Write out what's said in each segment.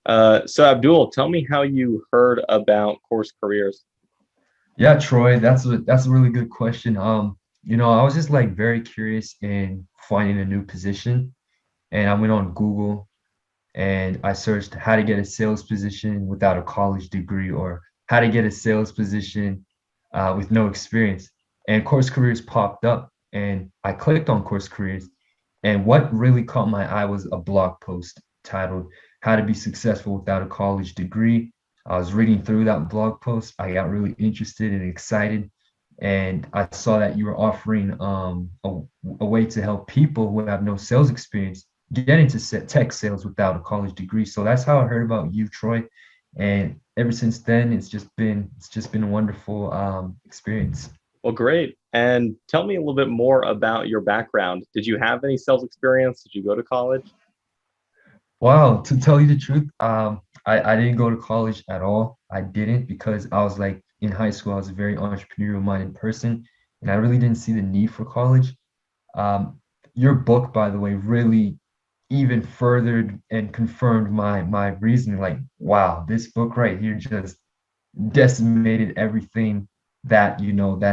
So Abdul, tell me how you heard about Course Careers. Yeah, Troy, that's a really good question. I was just like very curious in finding a new position, and I went on Google and I searched how to get a sales position without a college degree or how to get a sales position with no experience. And Course Careers popped up, and I clicked on Course Careers, and what really caught my eye was a blog post titled "How to Be Successful Without a College Degree." I was reading through that blog post. I got really interested and excited, and I saw that you were offering a way to help people who have no sales experience get into tech sales without a college degree. So that's how I heard about you, Troy. And ever since then, it's just been a wonderful experience. Well, great. And tell me a little bit more about your background. Did you have any sales experience? Did you go to college? Wow, to tell you the truth, I didn't go to college at all. I didn't because I was like in high school, I was a very entrepreneurial minded person, and I really didn't see the need for college. Um, your book, by the way, really even furthered and confirmed my reasoning. Like, wow, this book right here just decimated everything that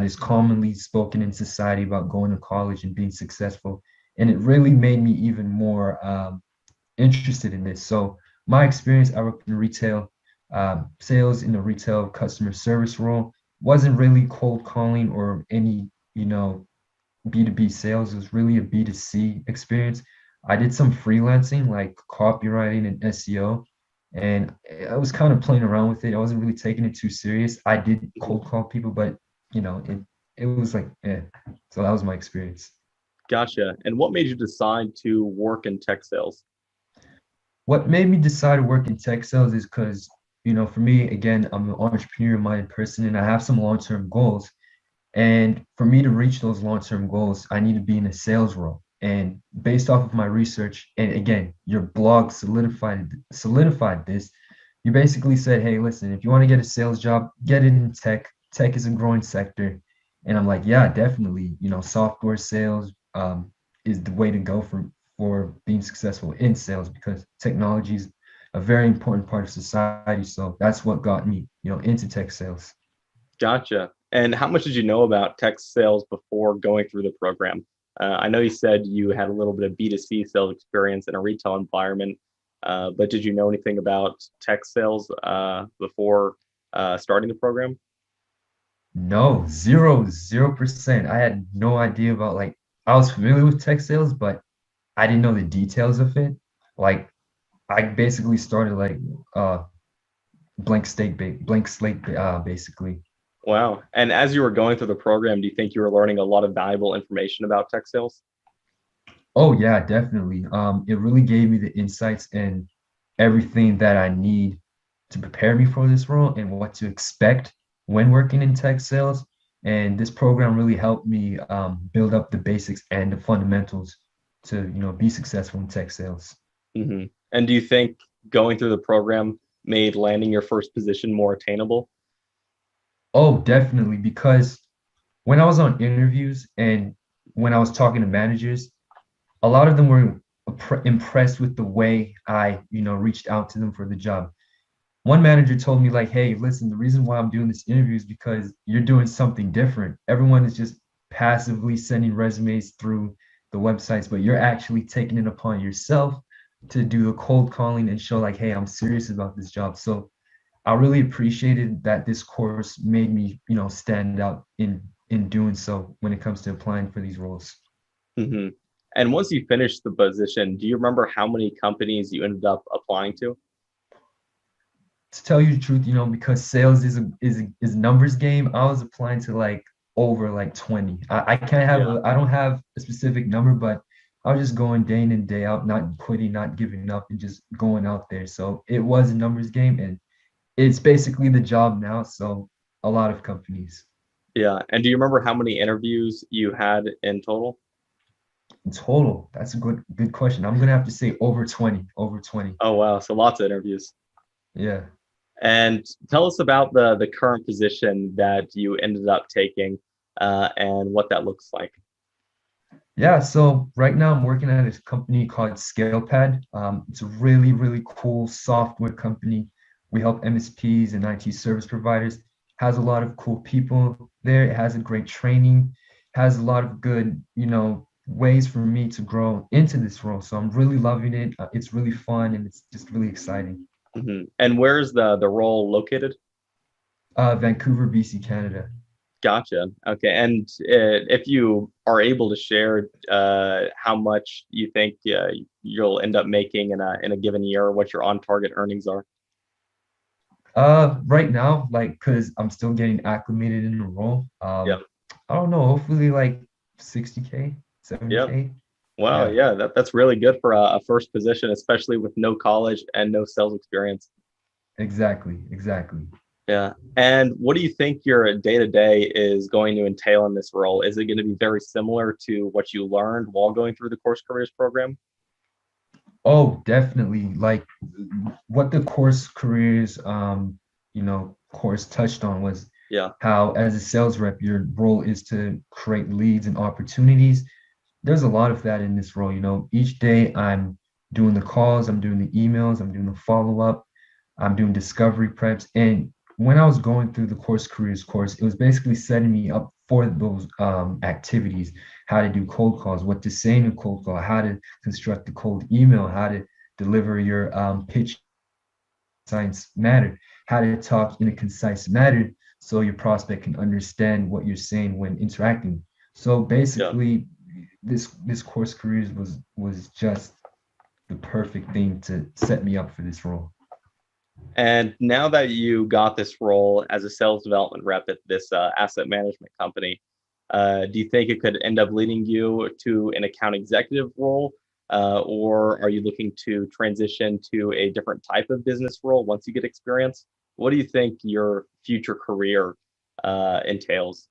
is commonly spoken in society about going to college and being successful. And it really made me even more interested in this. So my experience, I worked in retail, sales in the retail customer service role. Wasn't really cold calling or any, you know, B2B sales. It was really a B2C experience. I did some freelancing like copywriting and SEO, and I was kind of playing around with it. I wasn't really taking it too serious. I did Mhm. cold call people, but it was like, so that was my experience. Gotcha. And what made you decide to work in tech sales? What made me decide to work in tech sales is because, for me, again, I'm an entrepreneur minded person and I have some long-term goals. And for me to reach those long-term goals, I need to be in a sales role. And based off of my research, and again, your blog solidified this. You basically said, hey, listen, if you want to get a sales job, get it in tech. Tech is a growing sector. And I'm like, yeah, definitely. Software sales is the way to go for being successful in sales because technology is a very important part of society. So that's what got me, into tech sales. Gotcha. And how much did you know about tech sales before going through the program? I know you said you had a little bit of B2C sales experience in a retail environment, but did you know anything about tech sales before starting the program? No, 0%. I had no idea about like I was familiar with tech sales, but I didn't know the details of it. Like I basically started like uh blank slate basically. Wow. And as you were going through the program, do you think you were learning a lot of valuable information about tech sales? Oh yeah, definitely. It really gave me the insights and everything that I need to prepare me for this role and what to expect when working in tech sales. And this program really helped me build up the basics and the fundamentals to, be successful in tech sales. Hmm. And do you think going through the program made landing your first position more attainable? Oh, definitely, because when I was on interviews and when I was talking to managers, a lot of them were impressed with the way I, reached out to them for the job. One manager told me like, "Hey, listen, the reason why I'm doing this interview is because you're doing something different. Everyone is just passively sending resumes through the websites, but you're actually taking it upon yourself to do the cold calling and show like, hey, I'm serious about this job." So I really appreciated that this course made me, stand out in doing so when it comes to applying for these roles. Hmm. And once you finished the position, do you remember how many companies you ended up applying to? To tell you the truth, because sales is a numbers game, I was applying to like over like 20. I can't have Yeah. I don't have a specific number, but I was just going day in and day out, not quitting, not giving up, and just going out there. So it was a numbers game, and it's basically the job now. So a lot of companies. Yeah. And do you remember how many interviews you had in total? In total, that's a good question. I'm gonna have to say over 20, over 20. Oh, wow. So lots of interviews. Yeah. And tell us about the current position that you ended up taking and what that looks like. Yeah, so right now I'm working at a company called ScalePad. It's a really, really cool software company. We help MSPs and IT service providers. Has a lot of cool people there. It has a great training, has a lot of good, ways for me to grow into this role. So I'm really loving it. It's really fun and it's just really exciting. And where's the role located? Vancouver, BC, Canada. Gotcha. Okay. And if you are able to share how much you think you'll end up making in a given year, or what your on target earnings are. Right now, like, cause I'm still getting acclimated in the role. Yeah. I don't know, hopefully like 60K, Yeah. 70K. Wow. Yeah, Yeah. That's really good for a first position, especially with no college and no sales experience. exactly, exactly. Yeah. And what do you think your day to day is going to entail in this role? Is it going to be very similar to what you learned while going through the course careers program? Oh, definitely. Like what the course careers, course touched on was Yeah. how as a sales rep, your role is to create leads and opportunities. There's a lot of that in this role. Each day I'm doing the calls, I'm doing the emails, I'm doing the follow-up, I'm doing discovery preps. And when I was going through the course careers course, it was basically setting me up for those activities, how to do cold calls, what to say in a cold call, how to construct a cold email, how to deliver your pitch science matter, how to talk in a concise manner so your prospect can understand what you're saying when interacting. So Yeah. basically, this course careers was just the perfect thing to set me up for this role. And now that you got this role as a sales development rep at this asset management company, do you think it could end up leading you to an account executive role, or are you looking to transition to a different type of business role once you get experience? What do you think your future career entails?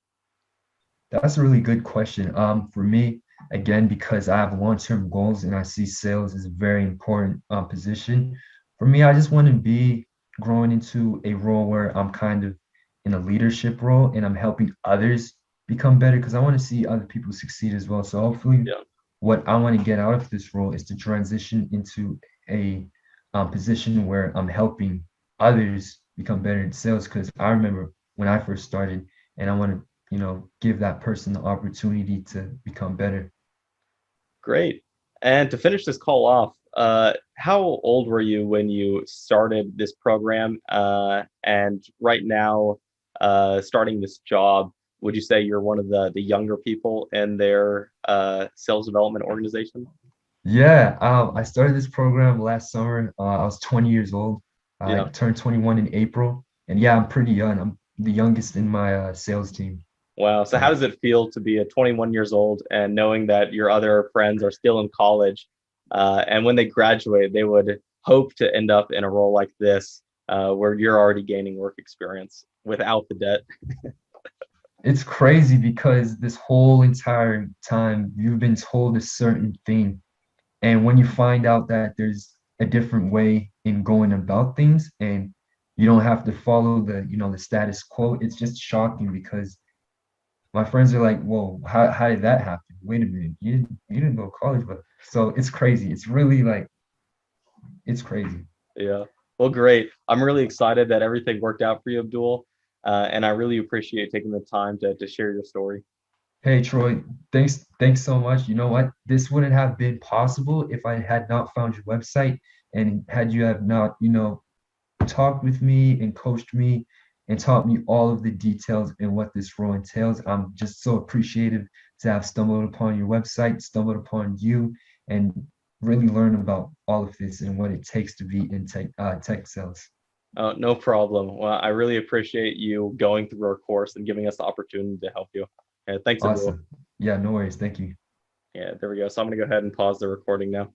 That's a really good question. For me, again, because I have long-term goals and I see sales as a very important position. For me, I just want to be growing into a role where I'm kind of in a leadership role and I'm helping others become better because I want to see other people succeed as well. So hopefully, Yeah. what I want to get out of this role is to transition into a position where I'm helping others become better in sales. Because I remember when I first started, and I want to give that person the opportunity to become better. Great. And to finish this call off, how old were you when you started this program? And right now, starting this job, would you say you're one of the younger people in their sales development organization? Yeah, I started this program last summer. I was 20 years old. I Yeah. turned 21 in April, and yeah, I'm pretty young. I'm the youngest in my sales team. Wow. So how Yeah. does it feel to be a 21 years old and knowing that your other friends are still in college, and when they graduate, they would hope to end up in a role like this, where you're already gaining work experience without the debt? It's crazy because this whole entire time you've been told a certain thing. And when you find out that there's a different way in going about things and you don't have to follow the status quo, it's just shocking because my friends are like, whoa, how did that happen? Wait a minute, you didn't go to college, but so it's crazy. It's really like it's crazy. Yeah. Well, great. I'm really excited that everything worked out for you, Abdul. And I really appreciate taking the time to share your story. Hey Troy, thanks so much. You know what? This wouldn't have been possible if I had not found your website and had you have not, talked with me and coached me and taught me all of the details and what this role entails. I'm just so appreciative to have stumbled upon your website, stumbled upon you, and really learn about all of this and what it takes to be in tech sales. No problem. Well, I really appreciate you going through our course and giving us the opportunity to help you. Thanks, Abdul. Awesome. Yeah, no worries. Thank you. Yeah, there we go. So I'm going to go ahead and pause the recording now.